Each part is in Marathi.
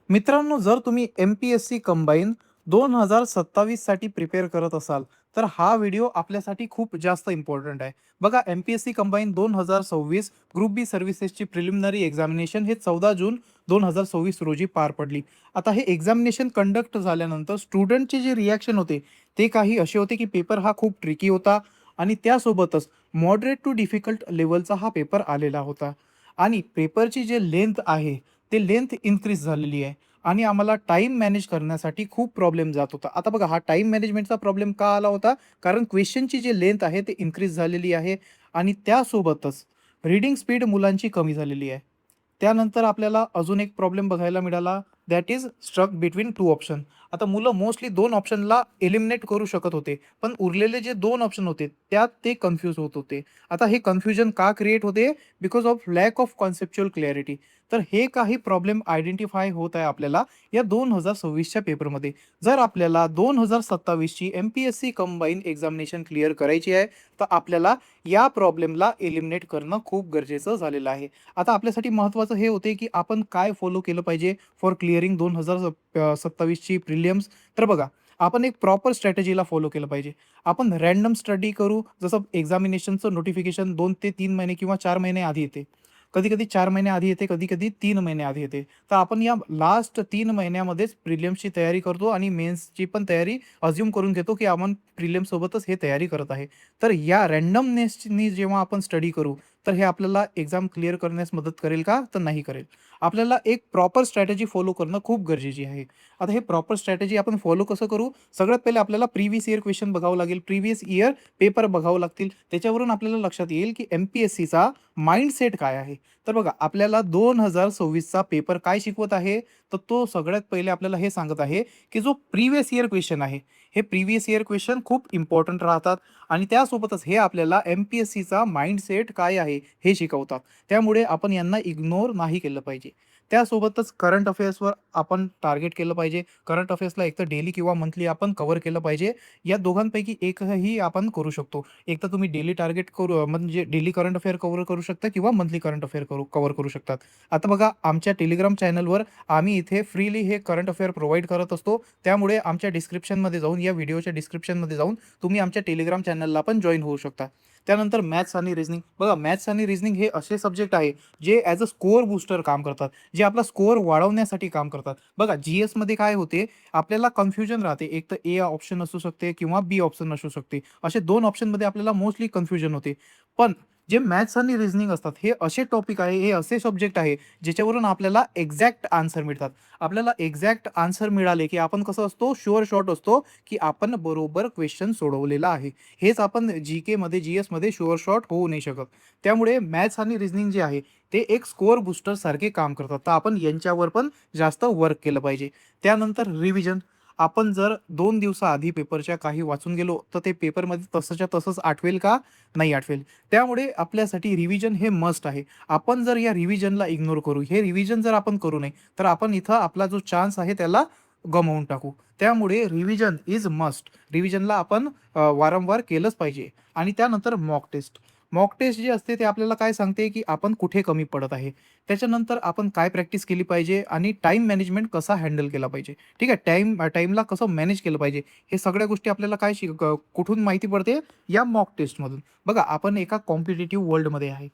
मित्रांनो, जर तुम्ही एम-पी-एस-सी कंबाईन 2027 साठी प्रिपेअर करत असाल, तर हा व्हिडिओ आपल्यासाठी खूप जास्त इम्पोर्टंट आहे. बघा, एम-पी-एस-सी कंबाईन 2026 ग्रुप बी सर्व्हिसेसची प्रिलिमिनरी एक्झामिनेशन हे 14 जून 2026 रोजी पार पडली. आता हे एक्झामिनेशन कंडक्ट झाल्यानंतर स्टुडंटचे जे रिॲक्शन होते, ते काही असे होते की पेपर हा खूप ट्रिकी होता आणि त्यासोबतच मॉडरेट टू डिफिकल्ट लेव्हलचा हा पेपर आलेला होता. आणि पेपरची जे लेंथ आहे, ते लेंथ इन्क्रीज झालेली आहे आणि आम्हाला टाईम मॅनेज करण्यासाठी खूप प्रॉब्लेम जात होता. आता बघा, हा टाईम मॅनेजमेंटचा प्रॉब्लेम का आला होता? कारण क्वेश्चनची जी लेंथ आहे ते इन्क्रीज झालेली आहे आणि त्यासोबतच रीडिंग स्पीड मुलांची कमी झालेली आहे. त्यानंतर आपल्याला अजून एक प्रॉब्लेम बघायला मिळाला, that is struck between 2 option. आता मुलं मोस्टली 2 ऑप्शनला एलिमिनेट करू शकत होते. पण उरलेले जे 2 ऑप्शन होते, त्यात ते कन्फ्यूज होत होते. आता हे कन्फ्युजन का क्रिएट होते? Because of lack of conceptual clarity. तर हे काही प्रॉब्लेम आयडेंटिफाय होत आहे आपल्याला या 2026च्या पेपरमध्ये. जर आपल्याला 2027ची एम-पी-एस-सी कंबाईन एक्झामिनेशन क्लिअर करायची आहे, तर आपल्याला या प्रॉब्लेमला एलिमिनेट करणं खूप गरजेचं झालेलं आहे. आता आपल्यासाठी महत्त्वाचं हे होते, की आपण काय फॉलो केलं पाहिजे फॉर क्लिअरिंग 2027ची प्रिलिम्स. तर बघा, आपण एक प्रॉपर स्ट्रॅटेजीला फॉलो केलं पाहिजे. आपण रँडम स्टडी करू, जसं एक्झामिनेशनचं नोटिफिकेशन 2 ते 3 महिने किंवा 4 महिने आधी येते. कधी-कधी 4 महिने आधी येते, कधी-कधी 3 महिने आधी येते. तर आपण या लास्ट 3 महिन्यामध्येच प्रिलिम्सची तयारी करतो आणि मेन्सची पण तयारी अझ्युम करून घेतो, की आपण प्रिलिम्ससोबतच हे तयारी करत आहे. तर या रँडमनेसनी जेव्हा आपण स्टडी करू, तर हे आपल्याला एक्झाम क्लिअर करण्यास मदत करेल का? तर नाही करेल. आपल्याला एक प्रॉपर स्ट्रॅटेजी फॉलो करणं खूप गरजेची आहे. आता हे प्रॉपर स्ट्रॅटेजी आपण फॉलो कसं करू? सगळ्यात पहिले आपल्याला प्रिव्हियस इयर क्वेश्चन बघावं लागेल. प्रिव्हियस इयर पेपर बघावं लागतील. त्याच्यावरून आपल्याला लक्षात येईल, की एम-पी-एस-सीचा माइंडसेट काय आहे? तर बघा, आपल्याला 2026चा पेपर काय शिकवत आहे? तर तो सगळ्यात पहिले आपल्याला हे सांगत आहे, की जो प्रिव्हियस इयर क्वेश्चन आहे, हे प्रिव्हियस इयर क्वेश्चन खूप इम्पोर्टंट राहतात आणि त्यासोबतच हे आपल्याला एम-पी-एस-सीचा माइंडसेट काय आहे, हे शिकवतात. त्यामुळे आपण यांना इग्नोर नाही केलं पाहिजे. त्यासोबतच करंट अफेअर्सवर आपण टार्गेट केलं पाहिजे. करंट अफेअर्सला एकतर डेली किंवा मंथली आपण कव्हर केलं पाहिजे. या दोघांपैकी एकही आपण करू शकतो. एक तर तुम्ही डेली टार्गेट करू म्हणजे डेली करंट अफेअर कव्हर करू शकता किंवा मंथली करंट अफेअर कव्हर करू शकतात. आता बघा, आमच्या टेलिग्राम चॅनलवर आम्ही इथे फ्रीली हे करंट अफेअर प्रोव्हाईड करत असतो. त्यामुळे आमच्या डिस्क्रिप्शनमध्ये जाऊन, या व्हिडिओच्या डिस्क्रिप्शनमध्ये जाऊन तुम्ही आमच्या टेलिग्राम चॅनलला पण जॉइन होऊ शकता. त्यानंतर मॅथ्स आणि रिझनिंग. बघा, मॅथ्स आणि रिझनिंग हे असे सब्जेक्ट आहे, जे ॲज अ स्कोर बूस्टर काम करतात. जे आपला स्कोर वाढवण्यासाठी काम करतात. बघा, जी-एसमध्ये काय होते, आपल्याला कन्फ्युजन राहते. एक तर ए ऑप्शन असू शकते किंवा बी ऑप्शन असू शकते. असे 2 ऑप्शनमध्ये आपल्याला मोस्टली कन्फ्युजन होते. पण जे मॅथ्स आणि रिझनिंग असतात, हे असे टॉपिक आहे, हे असे सब्जेक्ट आहे, ज्याच्यावरून आपल्याला एक्झॅक्ट आन्सर मिळतात. आपल्याला एक्झॅक्ट आन्सर मिळाले, की आपण कसं असतो, शुअर शॉट असतो, की आपण बरोबर क्वेश्चन सोडवलेला आहे. हेच आपण जी-केमध्ये, जी-एसमध्ये शुअर शॉट होऊ नाही शकत. त्यामुळे मॅथ्स आणि रिझनिंग जे आहे, ते एक स्कोर बूस्टर सारखे काम करतात. तर आपण यांच्यावर पण जास्त वर्क केलं पाहिजे. त्यानंतर रिव्हिजन. आपण जर 2 दिवसाआधी पेपरच्या काही वाचून गेलो, तर ते पेपरमध्ये तसंच्या तसंच आठवेल का? नाही आठवेल. त्यामुळे आपल्यासाठी रिव्हिजन हे मस्ट आहे. आपण जर या रिव्हिजनला इग्नोर करू, हे रिव्हिजन जर आपण करू नये, तर आपण इथं आपला जो चान्स आहे त्याला गमावून टाकू. त्यामुळे रिव्हिजन इज मस्ट. रिव्हिजनला आपण वारंवार केलंच पाहिजे. आणि त्यानंतर मॉक टेस्ट. मॉक टेस्ट जे असते, ते आपल्याला काय सांगते, की आपण कुठे कमी पडत आहे. त्याच्यानंतर आपण काय प्रॅक्टिस केली पाहिजे आणि टाईम मॅनेजमेंट कसा हँडल केला पाहिजे. ठीक आहे. टाईमला कसं मॅनेज केलं पाहिजे. हे सगळ्या गोष्टी आपल्याला काय कुठून माहिती पडते? या मॉक टेस्टमधून. बघा, आपण एका कॉम्पिटिटिव्ह वर्ल्डमध्ये आहे.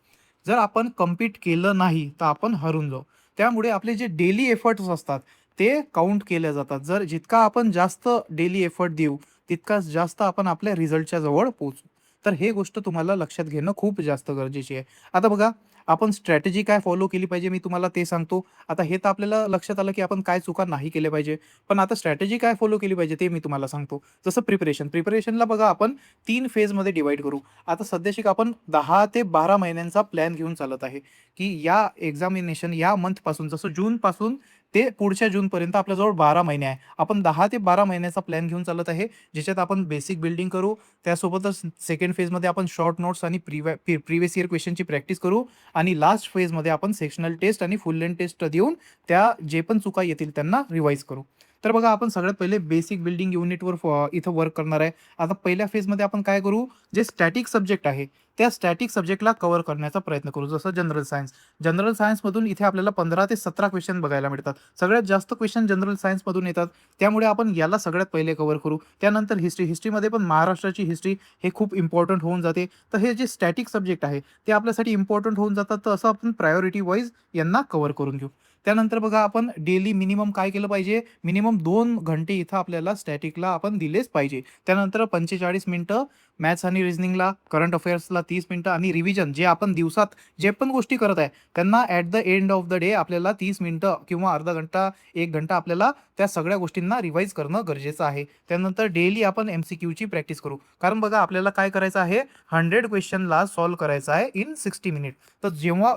जर आपण कम्पीट केलं नाही, तर आपण हरून जाऊ. त्यामुळे आपले जे डेली एफर्ट्स असतात, ते काउंट केले जातात. जर जितका आपण जास्त डेली एफर्ट देऊ, तितकाच जास्त आपण आपल्या रिझल्टच्या जवळ पोहोचू. तर हे गोष्ट तुम्हाला लक्षात घेणं खूप जास्त गरजेची आहे. आता बघा, आपण स्ट्रॅटेजी काय फॉलो केली पाहिजे, मी तुम्हाला ते सांगतो. आता हे तर आपल्याला लक्षात आलं, की आपण काय चुका नाही केल्या पाहिजे. पण आता स्ट्रॅटेजी काय फॉलो केली पाहिजे, ते मी तुम्हाला सांगतो. जसं प्रिपरेशनला बघा, आपण 3 फेजमध्ये डिव्हाईड करू. आता सध्याशी आपण 10 ते 12 महिन्यांचा प्लॅन घेऊन चालत आहे, की या एक्झामिनेशन या मंथपासून, जसं जूनपासून ते पुढच्या जूनपर्यंत आपल्याजवळ 12 महिने आहे. आपण 10 ते 12 महिन्याचा प्लॅन घेऊन चालत आहे, ज्याच्यात आपण बेसिक बिल्डिंग करू. त्यासोबतच सेकंड फेजमध्ये आपण शॉर्ट नोट्स आणि प्रिव्हियस इयर क्वेश्चनची प्रॅक्टिस करू आणि लास्ट फेजमध्ये आपण सेक्शनल टेस्ट आणि फुल लेंथ टेस्ट देऊन त्या जे पण चुका येतील त्यांना रिवाईज करू. तर बघा आपण सगळ्यात पहिले बेसिक बिल्डिंग युनिटवर इथं वर्क करणार आहे. आता पहिल्या फेजमध्ये आपण काय करू, जे स्टॅटिक सब्जेक्ट आहे, त्या स्टॅटिक सब्जेक्टला कव्हर करण्याचा प्रयत्न करू. जसं जनरल सायन्स. जनरल सायन्समधून इथे आपल्याला 15 ते 17 क्वेश्चन बघायला मिळतात. सगळ्यात जास्त क्वेश्चन जनरल सायन्समधून येतात. त्यामुळे आपण याला सगळ्यात पहिले कव्हर करू. त्यानंतर हिस्ट्रीमध्ये पण महाराष्ट्राची हिस्ट्री हे खूप इम्पॉर्टंट होऊन जाते. तर हे जे स्टॅटिक सब्जेक्ट आहे, ते आपल्यासाठी इम्पॉर्टंट होऊन जातात. तर असं आपण प्रायोरिटी वाईज यांना कव्हर करून घेऊ. त्यानंतर बघा आपण डेली मिनिमम काय केलं पाहिजे, मिनिमम 2 घंटे इथं आपल्याला स्टॅटिकला आपण दिलेच पाहिजे. त्यानंतर 45 मिनिटं मॅथ्स आणि रिझनिंगला, करंट अफेअर्सला 30 मिनिटं आणि रिव्हिजन जे आपण दिवसात जे पण गोष्टी करत आहे, त्यांना at the end of the day आपल्याला 30 मिनिटं किंवा अर्धा घंटा, 1 घंटा आपल्याला त्या सगळ्या गोष्टींना रिवाईज करणं गरजेचं आहे. त्यानंतर डेली आपण MCQची प्रॅक्टिस करू. कारण बघा आपल्याला काय करायचं आहे, 100 क्वेश्चनला सॉल्व्ह करायचं आहे इन 60 मिनिट. तर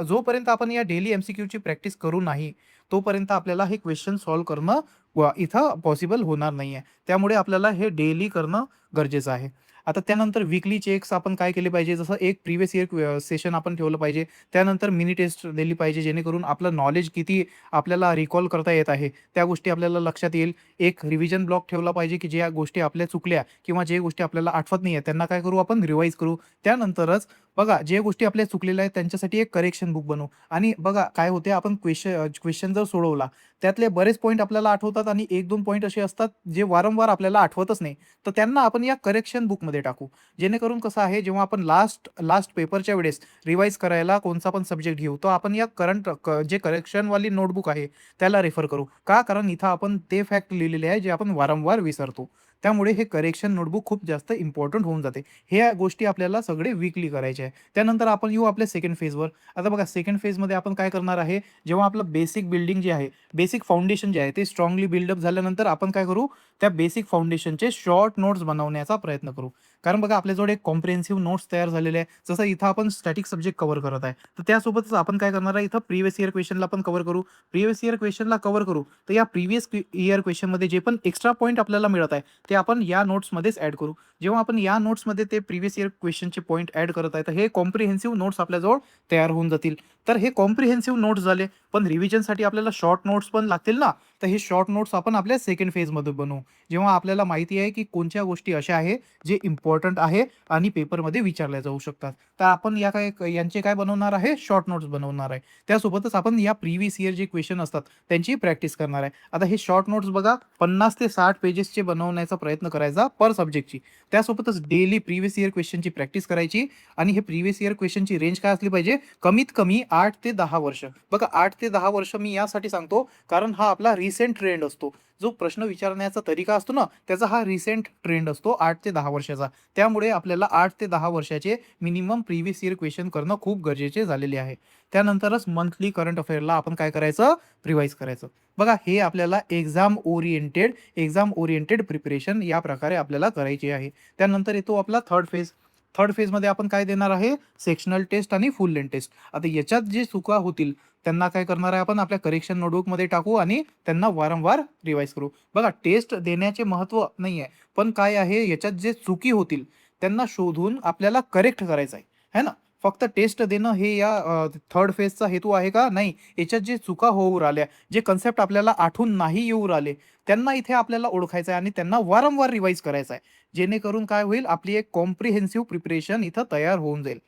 जोपर्यंत आपण या डेली MCQची प्रॅक्टिस करू नाही, तोपर्यंत आपल्याला हे क्वेश्चन सॉल्व्ह करणं इथं पॉसिबल होणार नाही आहे. त्यामुळे आपल्याला हे डेली करणं गरजेचं आहे. आता त्यानंतर वीकली चेक्स आपण काय केले पाहिजे, जसं एक प्रिव्हियस इयर सेशन आपण ठेवलं पाहिजे. त्यानंतर मिनी टेस्ट दिली पाहिजे, जेणेकरून आपलं नॉलेज किती आपल्याला रिकॉल करता येत आहे, त्या गोष्टी आपल्याला लक्षात येईल. एक रिव्हिजन ब्लॉक ठेवला पाहिजे, की ज्या गोष्टी आपल्या चुकल्या किंवा जे गोष्टी आपल्याला आठवत नाही आहेत, त्यांना काय करू आपण रिवाईज करू. त्यानंतरच बघा जे गोष्टी आपल्या चुकलेल्या आहेत त्यांच्यासाठी एक करेक्शन बुक बनवू. आणि बघा काय होते, आपण क्वेश्चन जर सोडवला, त्यातले बरेच पॉईंट आपल्याला आठवतात आणि 1-2 पॉईंट असे असतात जे वारंवार आपल्याला आठवतच नाही. तर त्यांना आपण या करेक्शन बुकमध्ये टाकू. जेणेकरून कसं आहे, जेव्हा आपण लास्ट लास्ट पेपरच्या वेळेस रिवाईज करायला कोणता पण सब्जेक्ट घेऊ, तर आपण या जे करेक्शनवाली नोटबुक आहे त्याला रेफर करू. का? कारण इथं आपण ते फॅक्ट लिहिलेले आहे जे आपण वारंवार विसरतो. त्यामुळे हे करेक्शन नोटबुक खूप जास्त इम्पॉर्टंट होऊन जाते. ह्या गोष्टी आपल्याला सगळे वीकली करायचे आहे. त्यानंतर आपण येऊ आपल्या सेकंड फेजवर. आता बघा सेकंड फेजमध्ये आपण काय करणार आहे, जेव्हा आपलं बेसिक बिल्डिंग जे आहे, बेसिक फाउंडेशन जे आहे ते स्ट्राँगली बिल्डअप झाल्यानंतर आपण काय करू, त्या बेसिक फाउंडेशनचे शॉर्ट नोट्स बनवण्याचा प्रयत्न करू. कारण बघा आपल्याजवळ एक कॉम्प्रिहेन्सिव्ह नोट्स तयार झालेले आहे. जसं इथं आपण स्टॅटिक सब्जेक्ट कव्हर करत आहे. तर त्यासोबतच आपण काय करणार आहे, इथं प्रिव्हियस इयर क्वेश्चनला पण कव्हर करू. प्रिव्हियस इयर क्वेश्चनला कव्हर करू, तर या प्रिव्हियस इयर क्वेश्चनमध्ये जे पण एक्स्ट्रा पॉईंट आपल्याला मिळत आहे, ते आपण या नोट्समध्येच ॲड करू. जेव्हा आपण या नोट्समध्ये ते प्रिव्हियस इयर क्वेश्चनचे पॉईंट ॲड करत आहे, तर हे कॉम्प्रिहेन्सिव्ह नोट्स आपल्याजवळ तयार होऊन जातील. तर हे कॉम्प्रिहेन्सिव्ह नोट्स झाले, पण रिव्हिजनसाठी आपल्याला शॉर्ट नोट्स पण लागतील ना, तर हे शॉर्ट नोट्स आपण आपल्या सेकंड फेजमध्ये बनवू. जेव्हा आपल्याला माहिती आहे की कोणत्या गोष्टी अशा आहे जे इम्पॉर्टंट आहे आणि पेपरमध्ये विचारल्या जाऊ शकतात. तर आपण यांचे काय बनवणार आहे, शॉर्ट नोट्स बनवणार आहे. त्यासोबतच आपण या प्रिव्हियस इयर जे क्वेश्चन असतात त्यांची प्रॅक्टिस करणार आहे. आता हे शॉर्ट नोट्स बघा 50 ते 60 पेजेसचे बनवण्याचा प्रयत्न करायचा पर सब्जेक्टची. त्यासोबतच डेली प्रिव्हियस इयर क्वेश्चनची प्रॅक्टिस करायची. आणि हे प्रिव्हियस इयर क्वेश्चनची रेंज काय असली पाहिजे, कमीत कमी 8 ते 10 वर्ष. बघा 8 ते 10 वर्ष मी यासाठी सांगतो, कारण हा आपला रिसेंट ट्रेंड असतो. जो प्रश्न विचारण्याचा तरीका असतो ना, त्याचा हा रिसेंट ट्रेंड असतो 8 ते 10 वर्षाचा. त्यामुळे आपल्याला 8 ते 10 वर्षाचे मिनिमम प्रिव्हियस इयर क्वेश्चन करणं खूप गरजेचे झालेले आहे. त्यानंतरच मंथली करंट अफेअरला आपण काय करायचं, रिवाईज करायचं. बघा हे आपल्याला एक्झाम ओरिएंटेड प्रिपरेशन या प्रकारे आपल्याला करायची आहे. त्यानंतर येतो आपला थर्ड फेज. थर्ड फेजमध्ये आपण काय देणार आहे, सेक्शनल टेस्ट आणि फुल लेंथ टेस्ट. आता याच्यात जे चुका होतील त्यांना काय करणार आहे, आपण आपल्या करेक्शन नोटबुकमध्ये टाकू आणि त्यांना वारंवार रिवाईज करू. बघा टेस्ट देण्याचे महत्त्व नाही आहे, पण काय आहे याच्यात जे चुकी होतील त्यांना शोधून आपल्याला करेक्ट करायचं आहे, है ना? फक्त टेस्ट देणं हे या थर्ड फेजचा हेतू आहे का? नाही. याच्यात जे चुका होऊ राहिल्या, जे कन्सेप्ट आपल्याला आठवून नाही येऊ राहिले, त्यांना इथे आपल्याला ओळखायचं आहे आणि त्यांना वारंवार रिवाईज करायचं आहे. जेणेकरून काय होईल, आपली एक कॉम्प्रिहेन्सिव्ह प्रिपरेशन इथं तयार होऊन जाईल.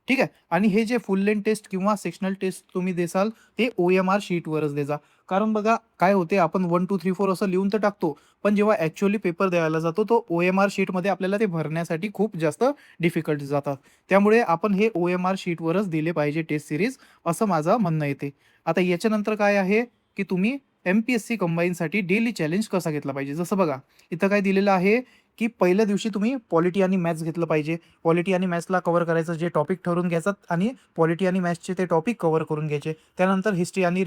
ठीक आहे. आणि हे जे फुल लेंथ टेस्ट किंवा सेक्शनल टेस्ट तुम्ही देसाल, ते OMR शीटवरच देजा. कारण बघा काय होते, आपण 1, 2, 3, 4 असं लिहून तर टाकतो, पण जेव्हा ॲक्चुअली पेपर द्यायला जातो, तो OMR शीटमध्ये आपल्याला ते भरण्यासाठी खूप जास्त डिफिकल्ट जातात. त्यामुळे आपण हे OMR शीटवरच दिले पाहिजे टेस्ट सीरीज, असं माझं म्हणणं येते. आता याच्यानंतर काय आहे, की तुम्ही MPSC कंबाईनसाठी डेली चॅलेंज कसा घेतला पाहिजे. जसं बघा इथं काय दिलेलं आहे, की पहिल्या दिवशी तुम्ही पॉलिटी आणि मॅथ्स घेतलं पाहिजे. पॉलिटी आणि मॅथ्सला कव्हर करायचं, जे टॉपिक ठरवून घ्यायचं आणि पॉलिटी आणि मॅथ्सचे ते टॉपिक कव्हर करून घ्यायचे. त्यानंतर हिस्ट्री आणि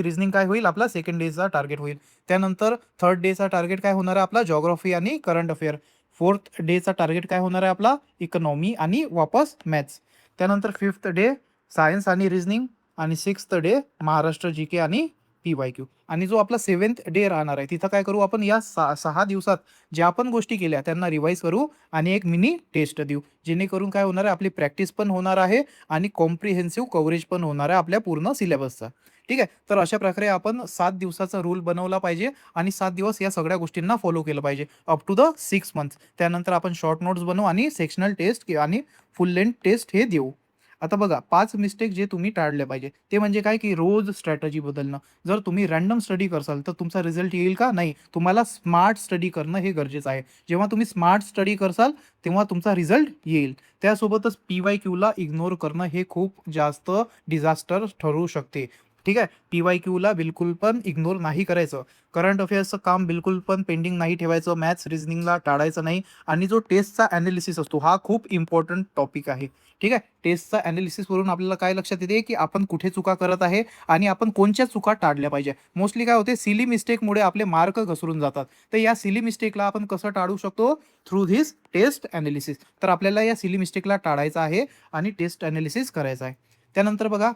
रिझनिंग काय होईल, आपला सेकंड डेचा टार्गेट होईल. त्यानंतर थर्ड डेचा टार्गेट काय होणार आहे, आपला जिओग्राफी आणि करंट अफेअर. फोर्थ डेचा टार्गेट काय होणार आहे, आपला इकॉनॉमी आणि वापस मॅथ्स. त्यानंतर फिफ्थ डे सायन्स आणि रिझनिंग आणि सिक्स्थ डे महाराष्ट्र GK आणि PYQ. आणि जो आपला 7th डे राहणार आहे, तिथं काय करू आपण, या 6 दिवसात ज्या पण गोष्टी केल्या त्यांना रिवाईज करू आणि एक मिनी टेस्ट देऊ. जेणेकरून काय होणार आहे, आपली प्रॅक्टिस पण होणार आहे आणि कॉम्प्रिहेन्सिव्ह कव्हरेज पण होणार आहे आपल्या पूर्ण सिलेबसचा. ठीक आहे. तर अशा प्रकारे आपण 7 दिवसाचा रूल बनवला पाहिजे आणि 7 दिवस या सगळ्या गोष्टींना फॉलो केलं पाहिजे अप टू द 6 मंथ्स. त्यानंतर आपण शॉर्ट नोट्स बनवू आणि सेक्शनल टेस्ट आणि फुल लेंथ टेस्ट हे देऊ. आता बघा 5 मिस्टेक जे तुम्ही टाळले पाहिजे ते म्हणजे काय, की रोज स्ट्रॅटेजी बदलणं. जर तुम्ही रँडम स्टडी करसाल तर तुमचा रिझल्ट येईल का? नाही. तुम्हाला स्मार्ट स्टडी करणं हे गरजेचं आहे. जेव्हा तुम्ही स्मार्ट स्टडी करसाल तेव्हा तुमचा रिझल्ट येईल. त्यासोबतच पी-वाय-क्यूला इग्नोर करणं हे खूप जास्त डिझास्टर ठरू शकते. ठीक आहे. पी-वाय-क्यूला बिलकुल पण इग्नोर नाही करायचं. करंट अफेअर्सचं काम बिलकुल पण पेंडिंग नाही ठेवायचं. मॅथ्स, रिझनिंगला टाळायचं नाही आणि जो टेस्टचा एनालिसिस असतो हा खूप इम्पोर्टंट टॉपिक आहे. ठीक आहे. टेस्टचा एनालिसिसवरून आपल्याला काय लक्षात येते, की आपण कुठे चुका करत आहे आणि आपण कोणत्या चुका टाळल्या पाहिजे. मोस्टली काय होते, सिली मिस्टेकमुळे आपले मार्क घसरून जातात. तर या सिली मिस्टेकला आपण कसं टाळू शकतो? Through this test analysis. तर आपल्याला या सिली मिस्टेकला टाळायचं आहे आणि टेस्ट एनालिसिस करायचं आहे. त्यानंतर बघा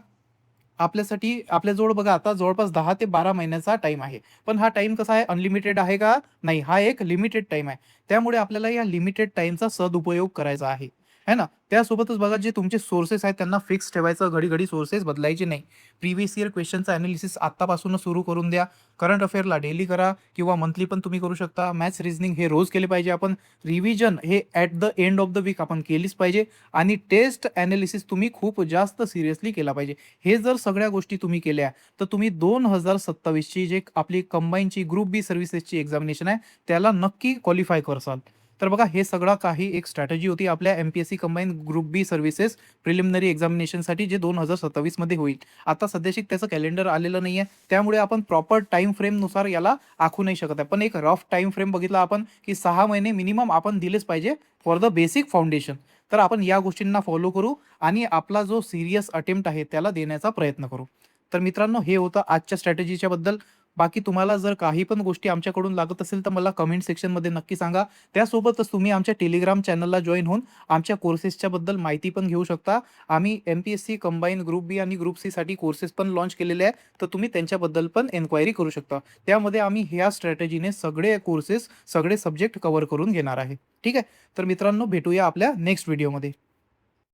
आपल्यासाठी आपल्याजवळ बघा आता जवळपास 10 ते 12 महिन्याचा टाईम आहे. पण हा टाईम कसा आहे, अनलिमिटेड आहे का? नाही. हा एक लिमिटेड टाईम आहे. त्यामुळे आपल्याला या लिमिटेड टाईमचा सदुपयोग करायचा आहे. आहे ना? त्यासोबतच बघा जे तुमचे सोर्सेस आहेत त्यांना फिक्स ठेवायचं. घडी-घडी सोर्सेस बदलायचे नाही. प्रिव्हियस इयर क्वेश्चनचं एनालिसिस आत्तापासूनच सुरू करून द्या. करंट अफेअरला डेली करा किंवा मंथली पण तुम्ही करू शकता. मॅथ्स, रिझनिंग हे रोज केले पाहिजे आपण. रिव्हिजन हे at the end of the week आपण केलीच पाहिजे आणि टेस्ट एनालिसिस तुम्ही खूप जास्त सिरियसली केला पाहिजे. हे जर सगळ्या गोष्टी तुम्ही केल्या तर तुम्ही 2027 ची जे आपली कंबाईनची ग्रुप बी सर्व्हिसेसची एक्झामिनेशन आहे त्याला नक्की क्वालिफाय करसाल. तर बघा हे सगळं काही एक स्ट्रॅटेजी होती आपल्या एम-पी-एस-सी कंबाईन ग्रुप बी सर्व्हिसेस प्रिलिमिनरी एक्झामिनेशनसाठी जे 2027 मध्ये होईल. आता सध्याशी त्याचं कॅलेंडर आलेलं नाहीये. त्यामुळे आपण प्रॉपर टाईम फ्रेमनुसार याला आखू नाही शकत आहे. पण एक रफ टाईम फ्रेम बघितला आपण, की 6 महिने मिनिमम आपण दिलेच पाहिजे फॉर द बेसिक फाउंडेशन. तर आपण या गोष्टींना फॉलो करू आणि आपला जो सीरियस अटेम्प्ट आहे त्याला देण्याचा प्रयत्न करू. तर मित्रांनो हे होतं आजच्या स्ट्रॅटेजीच्या बद्दल. बाकी तुम्हाला जर काही पण गोष्टी आमच्याकडून लागत असेल तर मला कमेंट सेक्शनमध्ये नक्की सांगा. त्यासोबतच तुम्ही आमच्या टेलिग्राम चॅनलला जॉइन होऊन आमच्या कोर्सेसच्या बद्दल माहिती पण घेऊ शकता. आम्ही एम-पी-एस-सी कंबाईन ग्रुप बी आणि ग्रुप सीसाठी कोर्सेस पण लॉन्च केलेले आहे. तर तुम्ही त्यांच्याबद्दल पण एन्क्वायरी करू शकता. त्यामध्ये आम्ही ह्या स्ट्रॅटेजीने सगळे कोर्सेस, सगळे सब्जेक्ट कव्हर करून घेणार आहे. ठीक आहे. तर मित्रांनो भेटूया आपल्या नेक्स्ट व्हिडिओमध्ये.